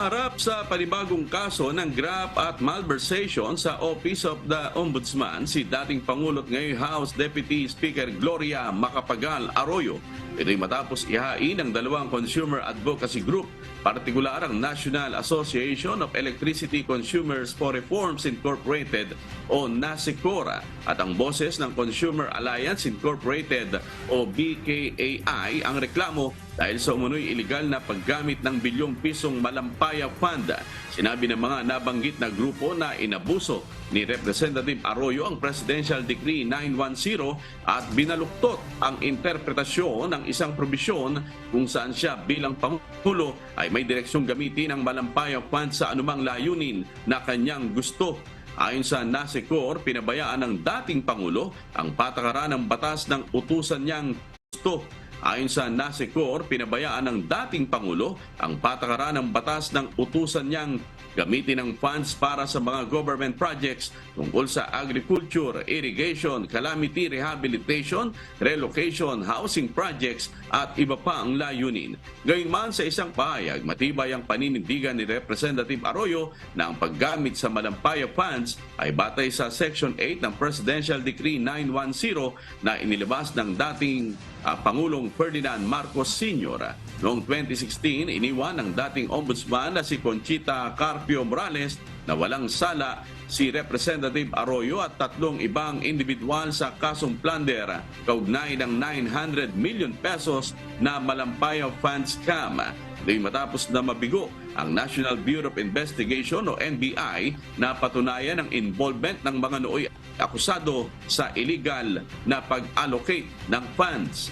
Harap sa panibagong kaso ng graft at malversation sa Office of the Ombudsman si dating Pangulo at ngayong House Deputy Speaker Gloria Macapagal Arroyo. Ito'y matapos ihain ng dalawang consumer advocacy group, partikular ang National Association of Electricity Consumers for Reforms Incorporated o NASECORA at ang boses ng Consumer Alliance Incorporated o BKAI ang reklamo dahil sa umunoy iligal na paggamit ng bilyong pisong Malampaya Fund. Sinabi ng mga nabanggit na grupo na inabuso ni Representative Arroyo ang Presidential Decree 910 at binaluktot ang interpretasyon ng isang probisyon kung saan siya bilang Pangulo ay may direksyong gamitin ang Malampaya Fund sa anumang layunin na kanyang gusto. Ayon sa NASECOR, pinabayaan ng dating Pangulo ang patakaran ng batas ng utusan niyang gusto. Ayon sa NASECOR, pinabayaan ng dating Pangulo ang patakaran ng batas ng utusan niyang gamitin ang funds para sa mga government projects tungkol sa agriculture, irrigation, calamity rehabilitation, relocation, housing projects at iba pa ang layunin. Gayunman sa isang pahayag, matibay ang paninindigan ni Representative Arroyo na ang paggamit sa Malampaya funds ay batay sa Section 8 ng Presidential Decree 910 na inilabas ng dating Pangulong Ferdinand Marcos Sr. Noong 2016, iniwan ng dating ombudsman na si Conchita Carpio Morales na walang sala si Representative Arroyo at tatlong ibang individual sa kasong plunder kaugnay ng 900 million pesos na Malampaya Fund scam. Dahil matapos na mabigo ang National Bureau of Investigation o NBI na patunayan ang involvement ng mga nooy akusado sa illegal na pag-allocate ng funds.